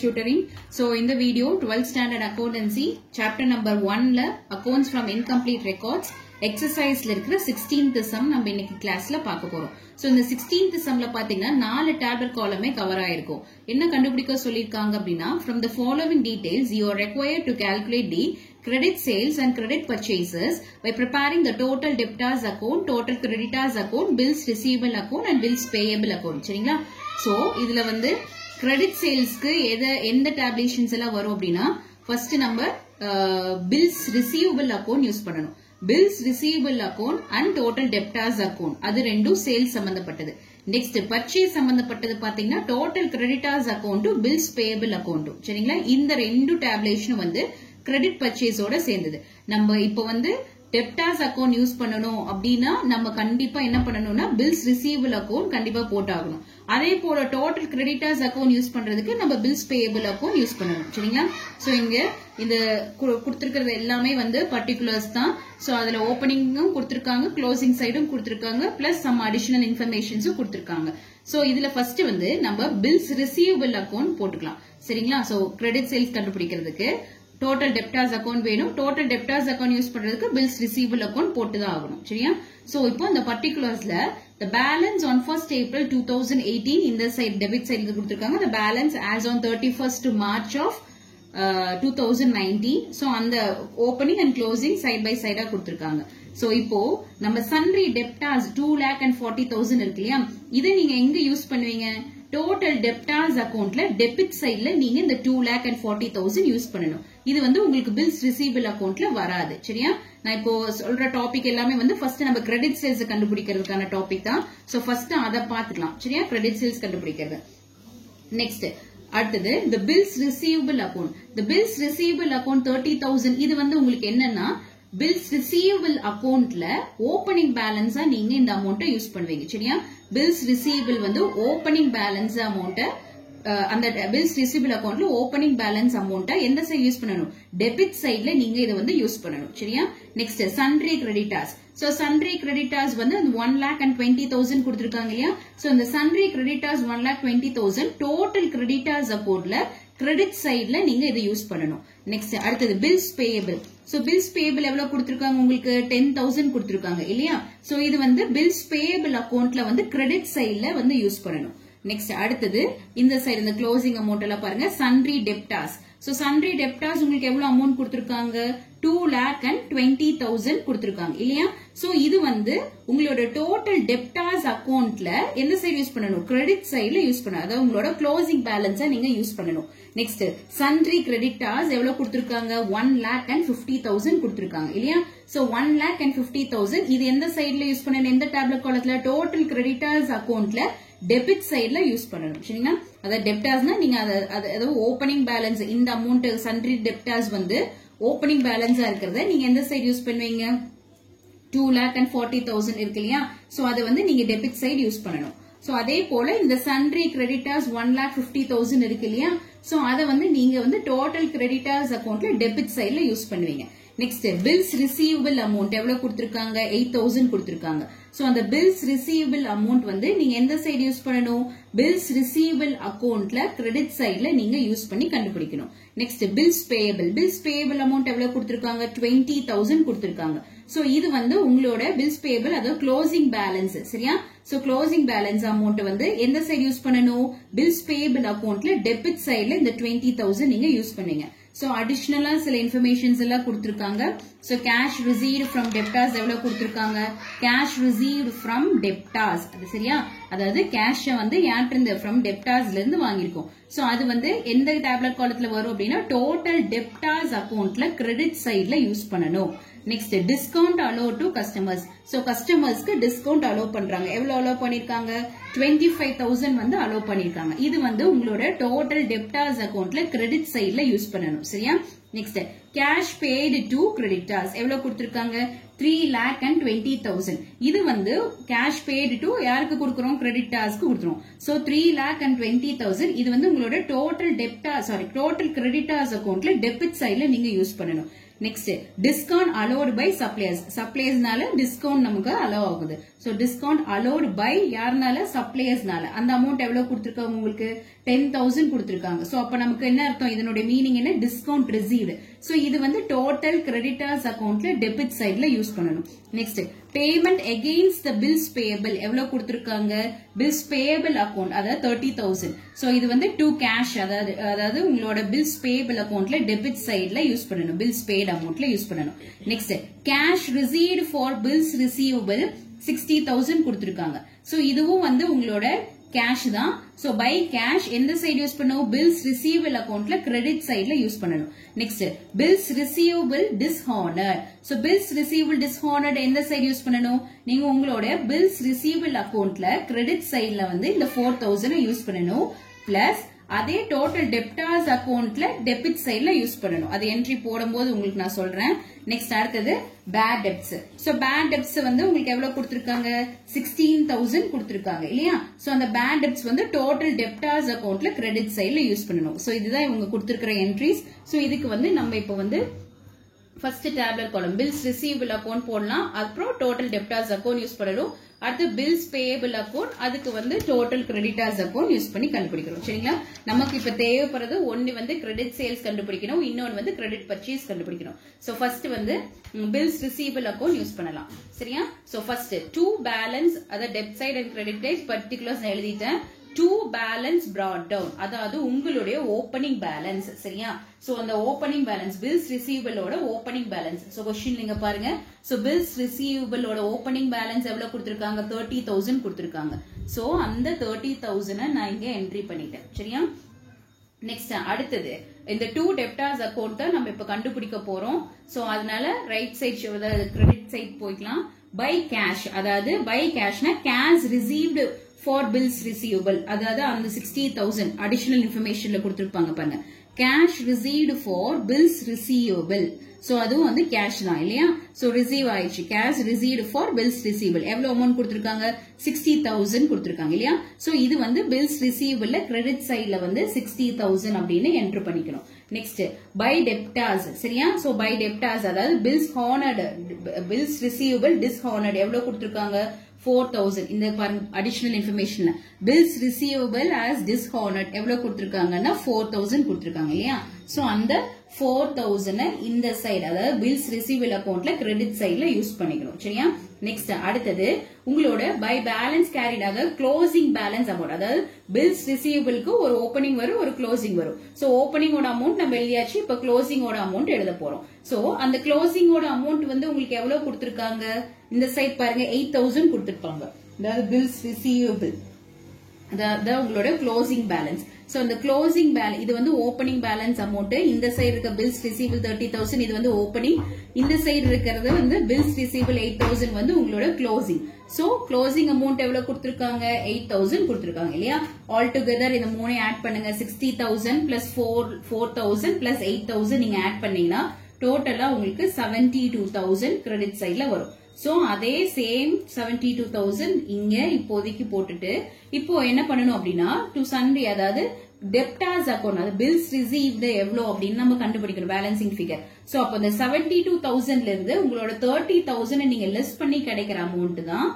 Tutoring. So in the video 12th standard accountancy chapter number 1 la accounts from incomplete records exercise la irukra 16th sum நம்ம இன்னைக்கு கிளாஸ்ல பார்க்க போறோம். So இந்த 16th sumல பாத்தீங்கன்னா 4 tabular column cover ஆயிருக்கும். என்ன கண்டுபிடிக்க சொல்லிருக்காங்க அப்படினா from the following details you are required to calculate the credit sales and credit purchases by preparing the total debtors account, total creditors account, bills receivable account and bills payable account. சரிங்களா? So இதுல வந்து credit sales க்கு எந்த tabulations எல்லாம் வரும் அப்படினா first நம்ம bills receivable account use பண்ணனும். bills receivable account and total debtors account அது ரெண்டும் sales சம்பந்தப்பட்டது. next purchase சம்பந்தப்பட்டது பாத்தீங்கன்னா total creditors account to bills payable account. சரிங்களா? இந்த ரெண்டு tabulation வந்து credit purchase ஓட சேர்ந்தது. நம்ம இப்போ வந்து debtors account யூஸ் பண்ணனும் அப்படினா நம்ம கண்டிப்பா என்ன பண்ணனும்னா bills receivable account கண்டிப்பா போட்டாகணும். அதே போல total creditors account யூஸ் பண்றதுக்கு நம்ம bills payable account யூஸ் பண்ணனும். சரிங்களா? சோ இங்க இந்த கொடுத்திருக்கிறது எல்லாமே வந்து particulars தான். சோ அதுல ஓபனிங்கும் கொடுத்திருக்காங்க, க்ளோசிங் சைடும் கொடுத்திருக்காங்க, பிளஸ் some additional informations கொடுத்திருக்காங்க. சோ இதுல ஃபர்ஸ்ட் வந்து நம்ம bills receivable account போட்டுக்கலாம். சரிங்களா? சோ credit sales கண்டுபிடிக்கிறதுக்கு total debtors account வேணும். total debtors account யூஸ் பண்றதுக்கு bills receivable account போட்டுதான் ஆகணும். சரியா? சோ இப்போ இந்த particularஸ்ல the balance on 1st April 2018 இந்த சைடு டெபிட் சைடுக்கு கொடுத்திருக்காங்க. the balance as on 31st March of 2019. So அந்த opening and closing side by சைடா கொடுத்திருக்காங்க. சோ இப்போ நம்ம sundry debtors 2,40,000 இருக்கு இல்லையா, இதை நீங்க எங்க யூஸ் பண்ணுவீங்க? total debtors accountல debit sideல நீங்க இந்த 2,40,000 யூஸ் பண்ணணும். இது வந்து உங்களுக்கு bills receivable accountல வராது. சரியா? நான் இப்போ சொல்ற டாபிக் எல்லாமே வந்து ஃபர்ஸ்ட் நம்ம credit sales கண்டுபிடிக்கிறதுக்கான டாபிக் தான். சோ ஃபர்ஸ்ட் அத பாத்துக்கலாம். சரியா? credit sales கண்டுபிடிக்கிறது. நெக்ஸ்ட் அடுத்தது the bills receivable account. the bills receivable account 30,000 இது வந்து உங்களுக்கு என்னன்னா bills receivable accountல opening balance நீங்க இந்த அமௌண்ட்டை யூஸ் பண்ணுவீங்க. சரியா? bills receivable வந்து opening balance amount அந்த bills receivable accountல opening balance amount எந்த சைடு யூஸ் பண்ணனும்? debit sideல நீங்க இத வந்து யூஸ் பண்ணனும். சரியா? next sundry creditors. so sundry creditors வந்து 1,20,000 கொடுத்திருக்காங்க இல்லையா? so இந்த sundry creditors 1,20,000 total creditors accountல credit sideல நீங்க இத யூஸ் பண்ணனும். next அடுத்தது bills payable. so bills payable எவ்வளவு கொடுத்திருக்காங்க? உங்களுக்கு 10,000 கொடுத்திருக்காங்க இல்லையா? so இது வந்து bills payable accountல வந்து credit sideல வந்து யூஸ் பண்ணனும். next அடுத்தது இந்த சைடு இந்த க்ளோசிங் அமௌண்ட் எல்லாம் பாருங்க, sundry debtors. so sundry debtors உங்களுக்கு எவ்வளவு அமௌண்ட் கொடுத்திருக்காங்க? 2,20,000 கொடுத்திருக்காங்க இல்லையா? சோ இது வந்து உங்களோட டோட்டல் debtors accountல எந்த சைடு யூஸ் பண்ணனும்? credit sideல யூஸ் பண்ணனும். அதாவது உங்களோட க்ளோசிங் பேலன்ஸ நீங்க யூஸ் பண்ணனும். நெக்ஸ்ட் sundry creditors எவ்வளவு கொடுத்திருக்காங்க? 1,50,000 கொடுத்திருக்காங்க இல்லையா? சோ 1,50,000 இது எந்த சைடுல யூஸ் பண்ணனும்? எந்த டேபுலர் காலத்துல? டோட்டல் creditors accountல டெபிட் சைடுல யூஸ் பண்ணணும். சரிங்களா? அதாவது டெப்டார்ஸ்னா நீங்க அதாவது ஓபனிங் பேலன்ஸ் இந்த அமௌண்ட் sundry debtors வந்து ஓபனிங் பேலன்ஸா இருக்கிறத நீங்க எந்த சைடு யூஸ் பண்ணுவீங்க? 2,40,000 இருக்கு இல்லையா? சோ அதை வந்து நீங்க டெபிட் சைடு யூஸ் பண்ணணும். சோ அதே போல இந்த sundry creditors 1,50,000 இருக்கு இல்லையா? சோ அதை வந்து நீங்க வந்து டோட்டல் creditors accountல டெபிட் சைடுல யூஸ் பண்ணுவீங்க. நெக்ஸ்ட் bills receivable amount எவ்வளவு கொடுத்திருக்காங்க? 8,000 கொடுத்திருக்காங்க. சோ அந்த bills receivable amount வந்து நீங்க எந்த சைடு யூஸ் பண்ணணும்? bills receivable accountல credit sideல நீங்க யூஸ் பண்ணி கண்டுபிடிக்கணும். Next bills payable. bills payable amount எவ்வளவு கொடுத்திருக்காங்க? 20,000 கொடுத்திருக்காங்க. சோ இது வந்து உங்களோட bills payable அதாவது க்ளோசிங் பேலன்ஸ். சரியா? சோ க்ளோசிங் பேலன்ஸ் அமௌண்ட் வந்து எந்த சைடு யூஸ் பண்ணணும்? bills payable accountல டெபிட் சைடுல இந்த 20,000 நீங்க யூஸ் பண்ணீங்க. சோ அடிஷனலா சில இன்ஃபர்மேஷன்ஸ் எல்லாம் கொடுத்திருக்காங்க. So cash received from debtors எவ்வளவு கொடுத்திருக்காங்க? cash received from debtors. அது சரியா? அதாவது cash வந்து யார்ட்ட இருந்து? from debtorsல இருந்து வாங்கிருக்கோம். சோ அது வந்து எந்த டேபுலர் காலத்துல வரும் அப்படின்னா டோட்டல் debtors accountல கிரெடிட் சைடுல யூஸ் பண்ணணும். Next discount allow to customers. So கஸ்டமர்ஸ்க்கு டிஸ்கவுண்ட் அலோ பண்றாங்க. எவ்வளவு அலோ பண்ணிருக்காங்க? 25,000 வந்து அலோ பண்ணிருக்காங்க. இது வந்து உங்களோட டோட்டல் debtors accountல கிரெடிட் சைடுல யூஸ் பண்ணணும். சரியா? Next cash paid to creditors எவ்வளவு கொடுத்திருக்காங்க? 3,20,000. இது வந்து கேஷ் paid to யாருக்கு கொடுக்கிறோம்? creditorsக்கு கொடுக்கிறோம். சோ 3,20,000 இது வந்து உங்களோட டோட்டல் creditors accountல டெபிட் சைடுல நீங்க யூஸ் பண்ணணும். Next discount allowed by suppliers. சப்ளையர்ஸ்னால டிஸ்கவுண்ட் நமக்கு அலோ ஆகுது. சோ டிஸ்கவுண்ட் அலோட் பை யாருனால? சப்ளையர்ஸ்னால. அந்த அமௌண்ட் எவ்வளவு கொடுத்திருக்காங்க உங்களுக்கு? 10,000 கொடுத்திருக்காங்க. சோ அப்ப நமக்கு என்ன அர்த்தம்? இதனுடைய மீனிங் என்ன? Discount received. சோ இது வந்து டோட்டல் கிரெடிட்டர்ஸ் அக்கவுண்ட்ல டெபிட் சைடுல யூஸ் பண்ணணும். Next payment against the bills payable எவ்வளவு கொடுத்திருக்காங்க? பில்ஸ் பேயபிள் அக்கவுண்ட், அதாவது 30,000. சோ இது வந்து டு கேஷ், அதாவது உங்களோட பில்ஸ் பேயபிள் அக்கவுண்ட்ல டெபிட் சைடுல யூஸ் பண்ணணும். பில்ஸ் பேட் அமௌண்ட்ல யூஸ் பண்ணணும். Next cash received for bills receivable 60,000 கொடுத்திருக்காங்க. சோ இதுவும் வந்து உங்களோட கேஷ் தான். சோ பை கேஷ் எந்த சைடு யூஸ் பண்ணணும்? பில்ஸ் ரிசீவபிள் அக்கவுண்ட்ல கிரெடிட் சைடுல யூஸ் பண்ணணும். Next bills receivable dishonoured. So bills receivable dishonoured எந்த சைடு யூஸ் பண்ணணும்? நீங்க உங்களோட பில்ஸ் ரிசீவபிள் அக்கவுண்ட்ல கிரெடிட் சைடுல வந்து இந்த 4,000 யூஸ் பண்ணணும். பிளஸ் அதே டோட்டல் டெப்டார்ஸ் அக்கவுண்ட்ல டெபிட் சைடுல யூஸ் பண்ணணும். அது என்ட்ரி போடும்போது உங்களுக்கு நான் சொல்றேன். நெக்ஸ்ட் அடுத்தது bad debts. So bad debts வந்து உங்களுக்கு எவ்வளவு கொடுத்திருக்காங்க? 16,000 கொடுத்திருக்காங்க இல்லையா? சோ அந்த பேட் டெப்ட்ஸ் வந்து டோட்டல் டெப்டார்ஸ் அக்கவுண்ட்ல கிரெடிட் சைடுல யூஸ் பண்ணணும். சோ இதுதான் இவங்க கொடுத்திருக்கிற என்ட்ரிஸ். சோ இதுக்கு வந்து நம்ம இப்ப வந்து ஃபர்ஸ்ட் டேப்லெட் காலம் பில்ஸ் ரிசீவபிள் அக்கவுண்ட் போடலாம். அப்புறம் டோட்டல் டெப்டார்ஸ் அக்கவுண்ட் யூஸ் பண்ணணும். அடுத்து பில்ஸ் பேயபிள் அக்கவுண்ட், அதுக்கு வந்து டோட்டல் கிரெடிட்டர்ஸ் அக்கவுண்ட் யூஸ் பண்ணி கண்டுபிடிக்கணும். சரிங்களா? நமக்கு இப்ப தேவைப்படுறது ஒன்னு வந்து கிரெடிட் சேல்ஸ் கண்டுபிடிக்கணும், இன்னொன்னு வந்து கிரெடிட் பர்ச்சேஸ் கண்டுபிடிக்கணும். சோ ஃபர்ஸ்ட் வந்து பில்ஸ் ரிசீவபிள் அக்கவுண்ட் யூஸ் பண்ணலாம். சரியா? சோ ஃபர்ஸ்ட் டு பேலன்ஸ், அதாவது debit side and credit side particulars நான் எழுதிட்டேன். டு பேலன்ஸ் brought down, அதாவது உங்களுடைய ஓப்பனிங் பேலன்ஸ். சரியா? சோ அந்த ஓப்பனிங் பேலன்ஸ் பில்ஸ் ரிசீவபிளோட ஓப்பனிங் பேலன்ஸ். சோ क्वेश्चन நீங்க பாருங்க. சோ பில்ஸ் ரிசீவபிளோட ஓப்பனிங் பேலன்ஸ் எவ்வளவு கொடுத்திருக்காங்க? 30,000 கொடுத்திருக்காங்க. சோ அந்த 30,000 நான் இங்க என்ட்ரி பண்ணிட்டேன். சரியா? நெக்ஸ்ட் அடுத்தது இந்த டூ டெப்டார்ஸ் அக்கவுண்ட் நம்ம இப்ப கண்டுபிடிக்க போறோம். சோ அதனால ரைட் சைடு கிரெடிட் சைடு போய்க்கலாம். பை கேஷ், அதாவது பை கேஷ்னா cash received for bills receivable, அதாவது அந்த 60,000 அடிஷனல் இன்ஃபர்மேஷன்ல கொடுத்திருப்பாங்க பாருங்க. Cash received for bills receivable. So அதுவும் வந்து கேஷ் தான் இல்லையா? சோ ரிசீவ் ஆயிடுச்சு. Cash received for bills receivable எவ்வளவு அமௌண்ட் கொடுத்திருக்காங்க? 60,000 கொடுத்திருக்காங்க இல்லையா? சோ இது வந்து பில்ஸ் ரிசீவபிள்ல கிரெடிட் சைடுல வந்து 60,000 அப்படின்னு என்டர் பண்ணிக்கணும். Next by debtors. சரியா? சோ பை டெப்டார்ஸ், அதாவது bills honoured, bills receivable dishonoured எவ்வளவு கொடுத்திருக்காங்க? 4,000. இந்த அடிஷனல் இன்ஃபர்மேஷன்ல பில்ஸ் ரிசீவபிள் ஆஸ் டிஸ்ஹானர்ட் எவ்வளவு கொடுத்திருக்காங்கன்னா 4,000 கொடுத்திருக்காங்க இல்லையா? சோ அந்த 4,000 இந்த சைடு, அதாவது பில்ஸ் ரிசீவபிள் அக்கவுண்ட்ல கிரெடிட் சைடுல யூஸ் பண்ணிக்கணும். சரியா? நெக்ஸ்ட் அடுத்தது உங்களோட பை பேலன்ஸ் கேரிட் ஆக க்ளோசிங் பேலன்ஸ் அமௌண்ட், அதாவது பில்ஸ் ரிசீவபிளுக்கு ஒரு ஓப்பனிங் வரும், ஒரு க்ளோசிங் வரும். சோ ஓப்பனிங்கோட அமௌண்ட் நம்ம எழுதியாச்சு. இப்ப க்ளோசிங்கோட அமௌண்ட் எழுத போறோம். சோ அந்த க்ளோசிங்கோட அமௌண்ட் வந்து உங்களுக்கு எவ்வளவு கொடுத்திருக்காங்க? இந்த சைட் பாருங்க 8,000 கொடுத்திருப்பாங்க. அதாவது பில்ஸ் ரிசீவபிள், அதாவது உங்களோட க்ளோசிங் பேலன்ஸ். சோ இந்த க்ளோசிங் பேலன்ஸ் இது வந்து ஓப்பனிங் பேலன்ஸ் அமௌண்ட். இந்த சைடு இருக்க பில்ஸ் ரிசீவபிள் 30,000 இது வந்து ஓப்பனிங். இந்த சைடு இருக்கிறது வந்து பில்ஸ் ரிசீவபிள் 8,000 வந்து உங்களோட க்ளோசிங். சோ க்ளோசிங் அமௌண்ட் எவ்வளவு கொடுத்திருக்காங்க? 8,000 கொடுத்திருக்காங்க இல்லையா? ஆல் டுகெதர் இந்த மூணு ஆட் பண்ணுங்க. 60,000 பிளஸ் 4,000 பிளஸ் 8,000 நீங்க ஆட் பண்ணீங்கன்னா டோட்டலா உங்களுக்கு 72,000 கிரெடிட் சைட்ல வரும். சோ அதே சேம் 72,000 இங்க இப்போதைக்கு போட்டுட்டு இப்போ என்ன பண்ணணும் அப்படின்னா டு சன்ரி, அதாவது டெப்டார்ஸ் அக்கவுண்ட், அது பில்ஸ் ரிசீவ்டு எவ்வளவு அப்படின்னு நம்ம கண்டுபிடிக்கணும் பேலன்சிங் ஃபிகர். சோ அப்ப இந்த 72,000ல இருந்து உங்களோட 30,000 நீங்க லெஸ் பண்ணி கிடைக்கிற அமௌண்ட் தான்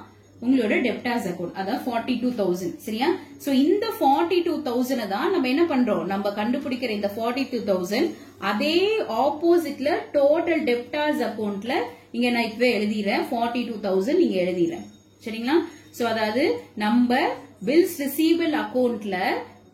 உங்களோட டெப்டார்ஸ் அக்கவுண்ட், அதாவது 42,000. சரியா? சோ இந்த 42,000 தான் நம்ம என்ன பண்றோம்? நம்ம கண்டுபிடிக்கிற இந்த 42,000 அதே ஆப்போசிட்ல டோட்டல் டெப்டார்ஸ் அக்கவுண்ட்ல இங்க நான் இப்பவே எழுதிறேன். 42,000 நீங்க எழுதிறேன். சரிங்களா? சோ அதாவது நம்ம பில்ஸ் ரிசீவபிள் அக்கவுண்ட்ல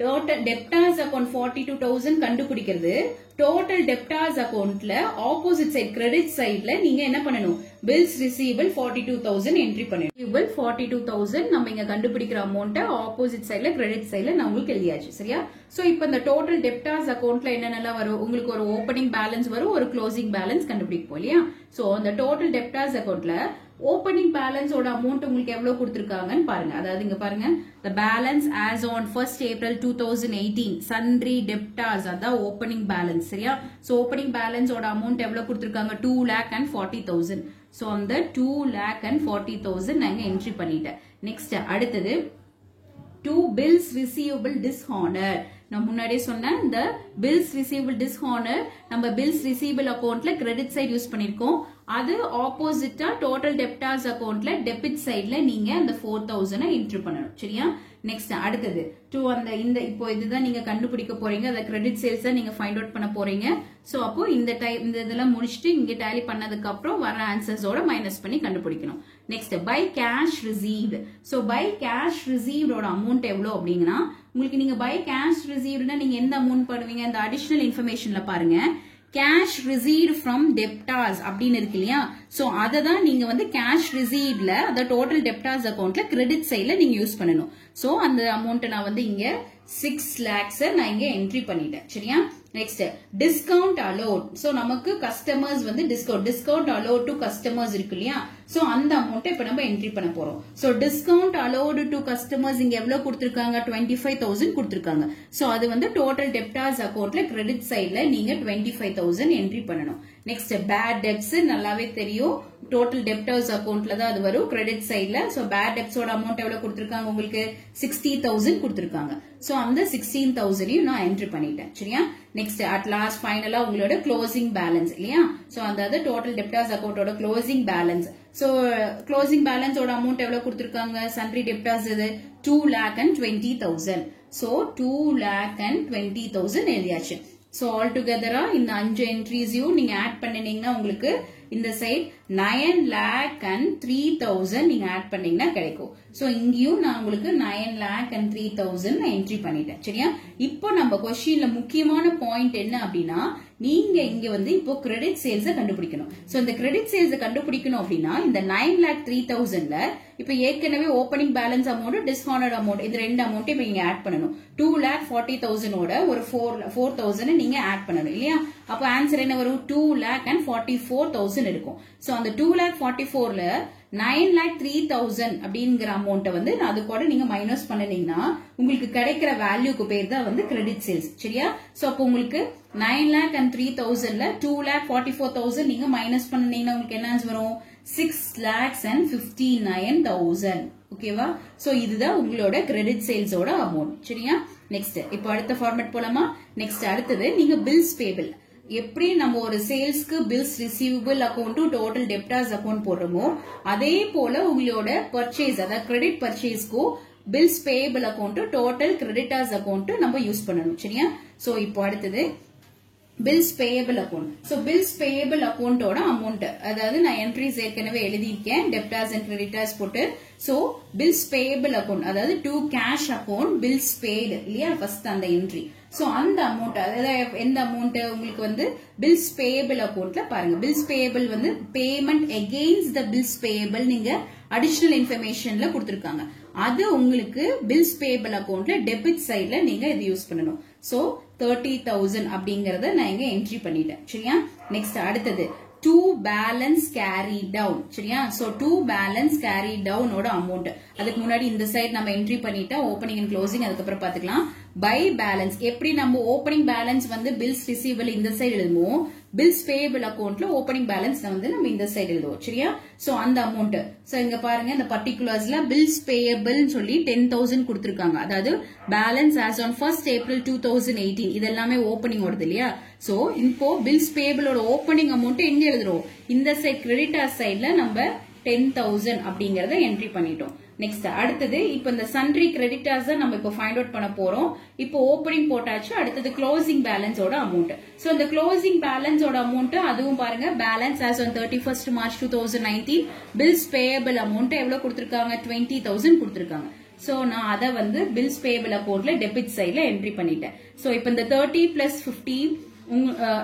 டோட்டல் டெப்டார்ஸ் அக்கவுண்ட் 42,000 கண்டுபிடிக்கிறது. டோட்டல் டெப்டார்ஸ் அக்கவுண்ட்ல ஆப்போசிட் சைடு கிரெடிட் சைடுல நீங்க என்ன பண்ணணும்? பில்ஸ் ரிசீவபிள் 42,000 என்ட்ரி பண்ணணும். 42,000 நம்ம இங்க கண்டுபிடிக்கிற அமௌண்ட் ஆப்போசிட் சைடுல கிரெடிட் சைடுல நான் உங்களுக்கு எழுதியாச்சு. சரியா? சோ இப்போ இந்த டோட்டல் டெப்டார்ஸ் அக்கவுண்ட்ல என்னென்னலாம் வரும்? உங்களுக்கு ஒரு ஓப்பனிங் பேலன்ஸ் வரும், ஒரு க்ளோசிங் பேலன்ஸ் கண்டுபிடிப்போம் இல்லையா? சோ அந்த டோட்டல் டெப்டார்ஸ் அக்கவுண்ட்ல ஓப்பனிங் பேலன்ஸோட அமௌண்ட் உங்களுக்கு எவ்வளவு கொடுத்திருக்காங்கன்னு பாருங்க. அதாவது இங்க பாருங்க, the balance as on 1st April 2018 sundry debtors, அதான் ஓப்பனிங் பேலன்ஸ். சரியா? சோ ஓப்பனிங் பேலன்ஸோட அமௌண்ட் எவ்வளவு கொடுத்திருக்காங்க? 2,40,000. சோ அந்த 2,40,000 நாங்க என்ட்ரி பண்ணிட்டேன். நெக்ஸ்ட் அடுத்தது to bills receivable dishonor. நான் முன்னாடியே சொன்னேன் இந்த பில்ஸ் ரிசீவபிள் டிஸ்ஹானர் நம்ம பில்ஸ் ரிசீவபிள் அக்கௌண்ட்ல கிரெடிட் சைடு யூஸ் பண்ணிருக்கோம். அது ஆப்போசிட்டா டோட்டல் டெப்டார்ஸ் அக்கௌண்ட்ல டெபிட் சைட்ல நீங்க அந்த 4000 என்ட்ரி பண்ணணும். சரியா? நெக்ஸ்ட் அடுத்தது அந்த இப்போ இதுதான் நீங்க கண்டுபிடிக்க போறீங்க. அத கிரெடிட் சேல்ஸ் தான் நீங்க ஃபைண்ட் அவுட் பண்ண போறீங்க. சோ அப்போ இந்த இதெல்லாம் முடிச்சுட்டு இங்க டேலி பண்ணதுக்கு அப்புறம் வர ஆன்சர்ஸோட மைனஸ் பண்ணி கண்டுபிடிக்கணும். Next by cash received. So by cash ரிசீவ்டோட அமௌண்ட் எவ்வளவு அப்படிங்கன்னா உங்களுக்கு நீங்க பை கேஷ் ரிசீவ்ட்னா நீங்க எந்த அமௌண்ட் பண்ணுவீங்க? இந்த அடிஷனல் இன்ஃபர்மேஷன்ல பாருங்க cash received from debtors அப்படின்னு இருக்கு இல்லையா? சோ அததான் நீங்க வந்து cash receivedல அந்த டோட்டல் debtors அக்கவுண்ட்ல கிரெடிட் சைட்ல நீங்க யூஸ் பண்ணணும். சோ அந்த அமௌண்ட் நான் வந்து இங்க 6 lakhs நான் இங்க என்ட்ரி பண்ணிட்டேன். சரியா? Next discount allowed. சோ நமக்கு கஸ்டமர்ஸ் வந்து டிஸ்கவுண்ட் அலோட் டு கஸ்டமர்ஸ் இருக்கு இல்லையா? சோ அந்த அமௌண்ட் இப்ப நம்ம என்ட்ரி பண்ண போறோம். So discount allowed to customers இங்க எவ்வளவு கொடுத்திருக்காங்க? 25,000 கொடுத்திருக்காங்க. சோ அது வந்து டோட்டல் டெப்டார்ஸ் அக்கவுண்ட்ல கிரெடிட் சைட்ல நீங்க 25,000 என்ட்ரி பண்ணணும். நெக்ஸ்ட் பேட் டெப்ஸ் நல்லாவே தெரியும். டோட்டல் டெப்டர்ஸ் அக்கவுண்ட்ல தான் அது வரும் கிரெடிட் சைட்ல. சோ பேட் டெப்ஸோட அமௌண்ட் எவ்வளவு கொடுத்திருக்காங்க? உங்களுக்கு 60,000 கொடுத்திருக்காங்க. சோ அந்த 16,000 நான் என்ட்ரி பண்ணிட்டேன். சரியா? நெக்ஸ்ட் அட் லாஸ்ட் ஃபைனலா உங்களோட க்ளோசிங் பேலன்ஸ் இல்லையா? சோ அதாவது டோட்டல் டெப்டர்ஸ் அக்கவுண்டோட க்ளோசிங் பேலன்ஸ். சோ க்ளோசிங் பேலன்ஸோட அமௌண்ட் எவ்வளவு கொடுத்திருக்காங்க? சன்ட்ரி டெப்டர்ஸ் இது 2,20,000. சோ 2,20,000 எழுதியாச்சு. சோ ஆல் டுகெதரா இந்த 5 என்ட்ரிஸையும் நீங்க ஆட் பண்ணினீங்கன்னா உங்களுக்கு இந்த சைட் 9,03,000 நீங்க ஆட் பண்ணீங்கன்னா கிடைக்கும். சோ இங்கேயும் நான் உங்களுக்கு 9,03,000 என்ட்ரி பண்ணிட்டேன். சரியா? இப்போ நம்ம क्वेश्चनல முக்கியமான பாயிண்ட் என்ன அப்படின்னா நீங்க இங்க வந்து இப்போ கிரெடிட் சேல்ஸ் கண்டுபிடிக்கணும். சோ இந்த கிரெடிட் சேல்ஸ் கண்டுபிடிக்கணும் அப்படின்னா இந்த 9,03,000ல இப்ப ஏற்கனவே ஓபனிங் பேலன்ஸ் அமௌண்ட் டிஸ்ஹானர்ட் அமௌண்ட் இது ரெண்டு அமௌண்ட் இப்ப நீங்க ஆட் பண்ணணும். 2,40,000ஓட ஒரு 4,000 நீங்க ஆட் பண்ணணும் இல்லையா? அப்ப ஆன்சர் என்ன வரும்? 2,44,000 இருக்கும். சோ அந்த 2,44,000ல 9,03,000 அப்படிங்கிற அமௌண்ட் வந்து அது கூட நீங்க மைனஸ் பண்ணீங்கன்னா உங்களுக்கு கிடைக்கிற வேல்யூக்கு பேர் தான் வந்து கிரெடிட் சேல்ஸ். சரியா? சோ அப்போ உங்களுக்கு 9,03,000ல 2,44,000 நீங்க மைனஸ் பண்ணீங்கன்னா உங்களுக்கு என்ன ஆன்சர் வரும்? 6,59,000. ஓகேவா? சோ இதுதான் உங்களோட கிரெடிட் சேல்ஸோட அமௌண்ட். சரியா? நெக்ஸ்ட் இப்போ அடுத்த ஃபார்மேட் போலாமா? நெக்ஸ்ட் அடுத்தது நீங்க பில்ஸ் பேபிள். எப்படி நம்ம ஒரு சேல்ஸ்க்கு bills receivable account total debtors account போடுறோமோ அதே போல உங்களோட பர்ச்சேஸ் அதாவது கிரெடிட் பர்ச்சேஸ்க்கு bills payable account total creditors account நம்ம யூஸ் பண்ணணும். சரியா? சோ இப்போ அடுத்தது bills payable account. So bills payable அக்கௌண்டோட அமௌண்ட் அதாவது நான் என்ட்ரிஸ் ஏற்கனவே எழுதியிருக்கேன் டெப்டார்ஸ் அண்ட் கிரெடிட்டார்ஸ் போட்டு. சோ பில்ஸ் பேயபிள் அக்கௌண்ட் அதாவது to cash account bills paid இல்லையா? ஃபர்ஸ்ட் அந்த என்ட்ரி. சோ அந்த அமௌண்ட் அதாவது எந்த அமௌண்ட் உங்களுக்கு வந்து பில்ஸ் பேயபிள் அக்கௌண்ட்ல பாருங்க. பில்ஸ் பேயபிள் வந்து payment against the bills payable நீங்க அடிஷனல் இன்ஃபர்மேஷன்ல கொடுத்திருக்காங்க. அது உங்களுக்கு பில்ஸ் பேயபிள் அக்கௌண்ட்ல டெபிட் சைட்ல நீங்க இது யூஸ் பண்ணணும். சோ 30,000 அப்படிங்கறத நான் இங்க என்ட்ரி பண்ணிட்டேன். சரியா? நெக்ஸ்ட் அடுத்தது to balance carry down. சரியா? So to balance carry down ஓட அமௌண்ட் அதுக்கு முன்னாடி இந்த சைடு நம்ம என்ட்ரி பண்ணிட்டா ஓபனிங் அண்ட் க்ளோசிங் அதுக்கப்புறம் பாத்துக்கலாம். பை பேலன்ஸ் எப்படி நம்ம ஓபனிங் பேலன்ஸ் வந்து பில்ஸ் ரிசீவபிள் இந்த சைடு எழுதுவோம், பில்ஸ் பேயபிள் அக்கௌண்ட்ல ஓபனிங் பேலன்ஸ் வந்து நம்ம இந்த சைடு எழுதுவோம். சரியா? சோ அந்த அமௌண்ட் சோ இங்க பாருங்க இந்த பர்டிகுலர்ஸ்ல பில்ஸ் பேயபிள் சொல்லி 10,000 கொடுத்திருக்காங்க. அதாவது balance as on 1st April 2018 இதெல்லாமே ஓபனிங் ஓடுது இல்லையா? சோ இப்போ பில்ஸ் பேயபிளோட ஓபனிங் அமௌண்ட் எங்க எழுதுறோம்? இந்த சைடு கிரெடிட்டார் சைட்ல நம்ம 10,000 அப்படிங்கறத என்ட்ரி பண்ணிட்டோம். நெக்ஸ்ட் அடுத்தது இப்போ இந்த சன்ட்ரி கிரெடிட்டார்ஸ் நம்ம இப்போ ஃபைண்ட் அவுட் பண்ண போறோம். இப்போ ஓபனிங் போட்டாச்சு. அடுத்தது க்ளோசிங் பேலன்ஸோட அமௌண்ட். சோ இந்த க்ளோசிங் பேலன்ஸோட அமௌண்ட் அதுவும் பாருங்க balance as on 31st March 2019 bills payable amount எவ்வளவு கொடுத்திருக்காங்க? 20,000 கொடுத்திருக்காங்க. சோ நான் அதை வந்து பில்ஸ் பேயபிள் அக்கௌண்ட்ல டெபிட் சைட்ல என்ட்ரி பண்ணிட்டேன். சோ இப்போ இந்த 30 plus 50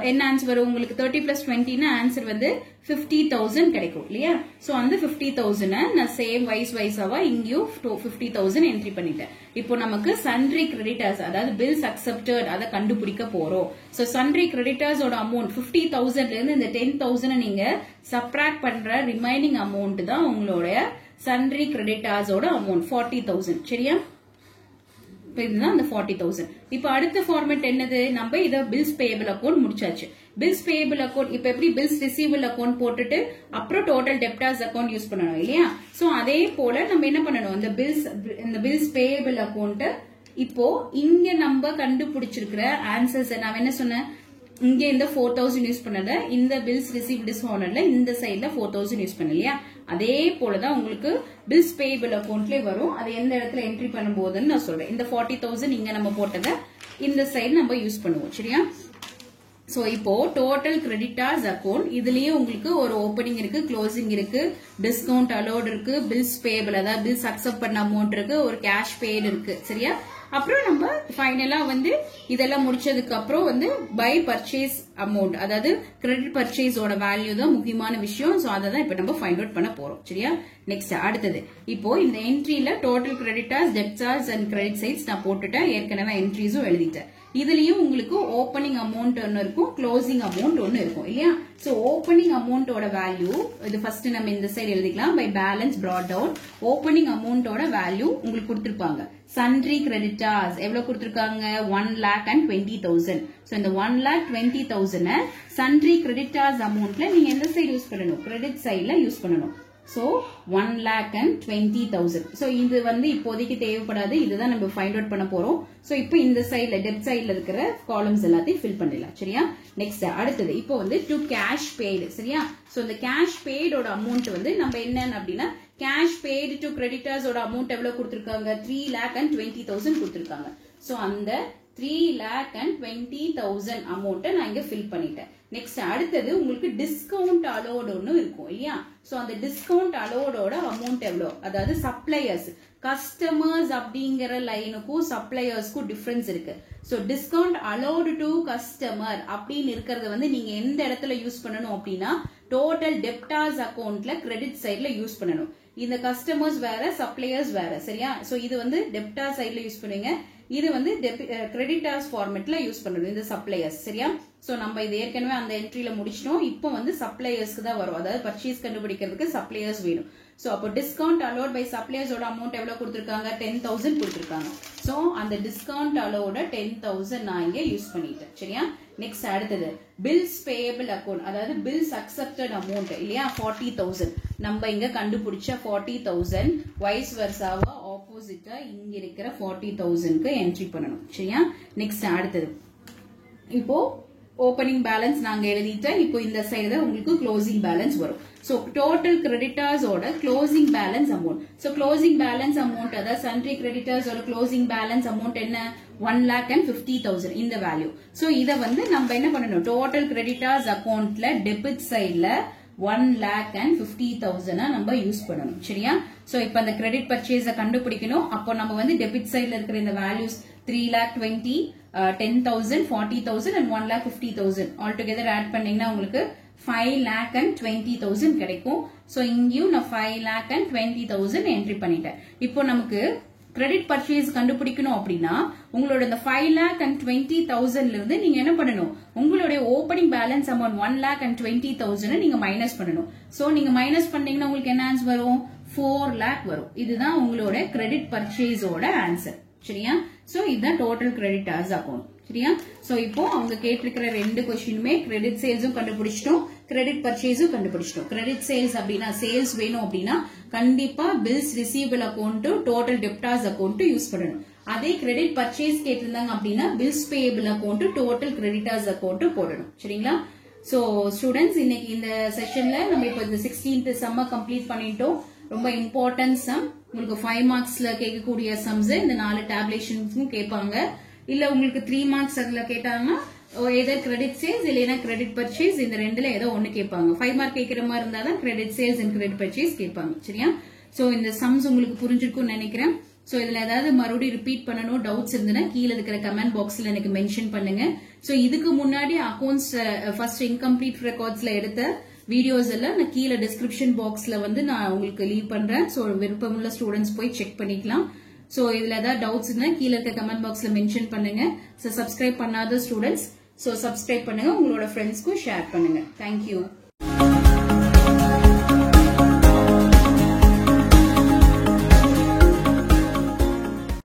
என்ன ஆன்சர் வரும் உங்களுக்கு? 30 plus 20 ஆன்சர் வந்து 50,000 கிடைக்கும் இல்லையா? சோ அந்த 50,000 நான் சேம் வைஸாவா இங்கேயும் 50,000 என்ட்ரி பண்ணிட்டேன். இப்போ நமக்கு சன்ட்ரி கிரெடிட்டர்ஸ் அதாவது பில்ஸ் அக்செப்டட் அதை கண்டுபிடிக்க போறோம். சோ சன்ட்ரி கிரெடிட்டர்ஸோட அமௌண்ட் 50,000ல இருந்து இந்த 10,000 நீங்க சப்ட்ராக்ட் பண்ற ரிமைனிங் அமௌண்ட் தான் உங்களோட சன்ட்ரி கிரெடிட்டர்ஸோட அமௌண்ட் 40,000. சரியா? இதுதான் அந்த 40,000. இப்ப அடுத்த ஃபார்மேட் என்னது? நம்ம இத பில்ஸ் பேயபிள் அக்கௌண்ட் முடிச்சாச்சு. பில்ஸ் பேயபிள் அக்கௌண்ட் இப்ப எப்படி பில்ஸ் ரிசீவபிள் அக்கௌண்ட் போட்டுட்டு அப்புறம் டோட்டல் டெப்டார்ஸ் அக்கௌண்ட் யூஸ் பண்ணணும் இல்லையா? சோ அதே போல நம்ம என்ன பண்ணணும்? இந்த பில்ஸ் பேயபிள் அக்கௌண்ட் இப்போ இங்க நம்ம கண்டுபிடிச்சிருக்கிற ஆன்சர்ஸ் நான் என்ன சொன்னேன், இங்க இந்த 4000 யூஸ் பண்ணல, இந்த பில்ஸ் ரிசீவ்ட் டிஸ்ஹானர்ல இந்த சைடுல 4000 யூஸ் பண்ணலையா, அதே போலதான் உங்களுக்கு பில்ஸ் பேயபிள் அக்கௌண்ட்லயே வரும். அது எந்த இடத்துல என்ட்ரி பண்ணும்போதுன்னு நான் சொல்றேன். இந்த 40,000 இங்க நம்ம போட்டதை இந்த சைடு நம்ம யூஸ் பண்ணுவோம். சரியா? சோ இப்போ டோட்டல் கிரெடிட்டார்ஸ் அக்கௌண்ட் இதுலயே உங்களுக்கு ஒரு ஓபனிங் இருக்கு, க்ளோசிங் இருக்கு, டிஸ்கவுண்ட் அலோட் இருக்கு, பில்ஸ் பேயபிள் அதாவது பில்ஸ் அக்செப்ட் பண்ண அமௌண்ட் இருக்கு, ஒரு கேஷ் பேய்டு இருக்கு. சரியா? அப்புறம் நம்ம ஃபைனலா இதெல்லாம் முடிச்சதுக்கு அப்புறம் பை பர்ச்சேஸ் அமௌண்ட் அதாவது கிரெடிட் பர்ச்சேஸோட வேல்யூ தான் முக்கியமான விஷயம். சோ அதை தான் இப்ப நம்ம ஃபைண்ட் அவுட் பண்ண போறோம். சரியா? நெக்ஸ்ட் அடுத்தது இப்போ இந்த என்ட்ரியில total creditors, debtors and credit sides நான் போட்டுட்டேன். ஏற்கனவே என்ட்ரிஸும் எழுதிட்டேன். இதுலயும் உங்களுக்கு ஓப்பனிங் அமௌண்ட் ஒன்னு இருக்கும், க்ளோசிங் அமௌண்ட் ஒன்னு இருக்கும் இல்லையா? சோ ஓப்பனிங் அமௌண்டோட வேல்யூ இது ஃபர்ஸ்ட் நம்ம இந்த சைடு எழுதிக்கலாம். By balance brought down opening அமௌண்டோட வேல்யூ உங்களுக்கு கொடுத்திருப்பாங்க. சன்ட்ரி கிரெடிட்டார்ஸ் எவ்வளவு கொடுத்திருக்காங்க, 1,20,000. சோ இந்த 1,20,000 சன்ட்ரி கிரெடிட்டார்ஸ் அமௌண்ட்ல நீங்க எந்த சைடு யூஸ் பண்ணணும், கிரெடிட் சைடுல யூஸ் பண்ணணும். சோ 1,20,000. சோ இது இப்போதைக்கு தேவைப்படாது, இதுதான் நம்ம ஃபைண்ட் அவுட் பண்ண போறோம். சோ இப்போ இந்த சைடுல டெப்ட் சைடுல இருக்கிற காலம்ஸ் எல்லாத்தையும் ஃபில் பண்ணிடலாம். சரியா? நெக்ஸ்ட் அடுத்தது இப்போ டு கேஷ் பெய்டு. சரியா? சோ இந்த கேஷ் பெய்டோட அமௌண்ட் நம்ம என்னன்னு அப்படின்னா, கேஷ் பெய்டு டு கிரெடிட்டர்ஸோட அமௌண்ட் எவ்வளவு கொடுத்திருக்காங்க, 3,20,000 கொடுத்திருக்காங்க. சோ அந்த 3,20,000 அமௌண்ட் நான் இங்க ஃபில் பண்ணிட்டேன். நெக்ஸ்ட் அடுத்தது உங்களுக்கு டிஸ்கவுண்ட் அலோட் ஒன்னு இருக்கும் இல்லையா? சோ அந்த டிஸ்கவுண்ட் அலோடோட அமௌண்ட் எவ்வளவு, அதாவது சப்ளையர்ஸ் கஸ்டமர்ஸ் அப்படிங்கிற லைனுக்கும் சப்ளையர்ஸ்க்கும் டிஃபரன்ஸ் இருக்கு. So discount allowed to customer அப்படின்னு இருக்கிறது நீங்க எந்த இடத்துல யூஸ் பண்ணணும் அப்படின்னா, டோட்டல் டெப்டார்ஸ் அக்கௌண்ட்ல கிரெடிட் சைட்ல யூஸ் பண்ணணும். இந்த கஸ்டமர்ஸ் வேற, சப்ளையர்ஸ் வேற. சரியா? சோ இது டெப்டார் சைட்ல யூஸ் பண்ணுவீங்க, இது கிரெடிட்டார்ஸ் ஃபார்மேட்ல யூஸ் பண்ணணும் இந்த சப்ளையர்ஸ். சரியா? சோ நம்ம இது ஏற்கனவே அந்த என்ட்ரியில முடிச்சிட்டோம். இப்போ சப்ளையர்ஸ்க்கு தான் வரும், அதாவது பர்ச்சேஸ் கண்டுபிடிக்கிறதுக்கு சப்ளையர்ஸ் வேணும். சோ அப்போ டிஸ்கவுண்ட் அலோட் பை சப்ளையர்ஸோட அமௌண்ட் எவ்வளவு கொடுத்திருக்காங்க, 10,000 கொடுத்திருக்காங்க. சோ அந்த டிஸ்கவுண்ட் அலோட 10,000 நான் இங்க யூஸ் பண்ணிட்டேன். சரியா? நெக்ஸ்ட் அடுத்தது பில்ஸ் பேயபிள் அக்கௌண்ட் அதாவது பில்ஸ் அக்செப்டட் அமௌண்ட் இல்லையா, 40,000 நம்ம இங்க கண்டுபிடிச்ச 40,000 வைஸ் வர்சாவா ஆப்போசிட்டா இங்க இருக்கிற 40,000க்கு என்ட்ரி பண்ணணும். சரியா? நெக்ஸ்ட் அடுத்தது இப்போ ஓப்பனிங் பேலன்ஸ் நாங்க எழுதிட்டேன். இப்போ இந்த சைடு உங்களுக்கு க்ளோசிங் பேலன்ஸ் வரும். சோ டோட்டல் கிரெடிட்டர்ஸோட closing balance amount. So closing balance amount அதாவது சன்ட்ரி கிரெடிட்டர்ஸோட க்ளோசிங் பேலன்ஸ் அமௌண்ட் என்ன, 1,50,000 இந்த வேல்யூ. சோ இத நம்ம என்ன பண்ணணும், டோட்டல் கிரெடிட்டர்ஸ் அக்கௌண்ட்ல டெபிட் சைட்ல 1,50,000 நம்ம யூஸ் பண்ணணும். சரியா? சோ இப்ப அந்த கிரெடிட் பர்ச்சேஸ கண்டுபிடிக்கணும். அப்போ நம்ம டெபிட் சைட்ல இருக்கிற இந்த values 3,20,000, 10,000, 40,000 and 1,50,000 all together add பண்ணீங்கன்னா உங்களுக்கு 5,20,000 கிடைக்கும். சோ இங்கேயும் நான் 5,20,000 என்ட்ரி பண்ணிட்டேன். இப்போ நமக்கு கிரெடிட் பர்ச்சேஸ் கண்டுபிடிக்கணும் அப்படின்னா உங்களோட இந்த 5,20,000 இருந்து நீங்க என்ன பண்ணணும், உங்களுடைய ஓப்பனிங் பேலன்ஸ் அமௌண்ட் 1,20,000 நீங்க மைனஸ் பண்ணணும். சோ நீங்க மைனஸ் பண்ணீங்கன்னா உங்களுக்கு என்ன ஆன்சர் வரும், 4 lakh வரும். இதுதான் உங்களோட கிரெடிட் பர்ச்சேஸோட ஆன்சர். சரியா? சோ இதுதான் டோட்டல் கிரெடிட்டார்ஸ் அக்கௌண்ட். சரியா? சோ இப்போ அவங்க கேட்டிருக்கிற ரெண்டு கொஸ்டினுமே கிரெடிட் சேல்ஸும் கண்டுபிடிச்சிட்டோம், கிரெடிட் பர்ச்சேஸும் கண்டுபிடிச்சிட்டோம். கிரெடிட் சேல்ஸ் அப்படின்னா சேல்ஸ் வேணும் அப்படின்னா கண்டிப்பா bills receivable account, total debtors account use பண்ணணும். அதே கிரெடிட் பர்ச்சேஸ் கேட்டிருந்தாங்க அப்படின்னா bills payable account, total creditors account போடணும். சரிங்களா? சோ ஸ்டூடெண்ட்ஸ் இன்னைக்கு இந்த செஷன்ல நம்ம இப்போ இந்த 16th சம்ம கம்ப்ளீட் பண்ணிட்டோம். ரொம்ப இம்பார்ட்டன்ட் சம், உங்களுக்கு 5 மார்க்ஸ்ல கேட்கக்கூடிய சம்ஸ் இந்த 4 டேப்லேஷன்ஸும் கேட்பாங்க. இல்ல உங்களுக்கு 3 மார்க்ஸ் அதுல கேட்டாங்கன்னா ஏதோ கிரெடிட் சேல்ஸ் இல்லைன்னா கிரெடிட் பர்ச்சேஸ், இந்த ரெண்டுல ஏதோ ஒன்னு கேட்பாங்க. 5 மார்க் கேட்கிற மாதிரி இருந்தாதான் credit sales and credit purchase கேட்பாங்க. சரியா? சோ இந்த சம்ஸ் உங்களுக்கு புரிஞ்சிருக்கும்னு நினைக்கிறேன். சோ இதுல ஏதாவது மறுபடியும் ரிப்பீட் பண்ணணும், டவுட்ஸ் இருந்ததுன்னா கீழே இருக்கிற கமெண்ட் பாக்ஸ்ல எனக்கு மென்ஷன் பண்ணுங்க. சோ இதுக்கு முன்னாடி அக்கௌண்ட்ஸ் ஃபர்ஸ்ட் இன்கம்ப்ளீட் ரெக்கார்ட்ஸ்ல எடுத்த வீடியோஸ் எல்லாம் நான் கீழே டிஸ்கிரிப்ஷன் பாக்ஸ்ல நான் உங்களுக்கு லீவ் பண்றேன். சோ விருப்பமுள்ள ஸ்டூடெண்ட்ஸ் போய் செக் பண்ணிக்கலாம். சோ இதுல ஏதாவது டவுட்ஸ் இருந்தா கீழே இருக்க கமெண்ட் பாக்ஸ்ல மென்ஷன் பண்ணுங்க. சோ சப்ஸ்கிரைப் பண்ணாத ஸ்டூடெண்ட்ஸ் சப்ஸ்கிரைப் பண்ணுங்க, உங்களோட ஃப்ரெண்ட்ஸ்க்கும் ஷேர் பண்ணுங்க. தேங்க்யூ.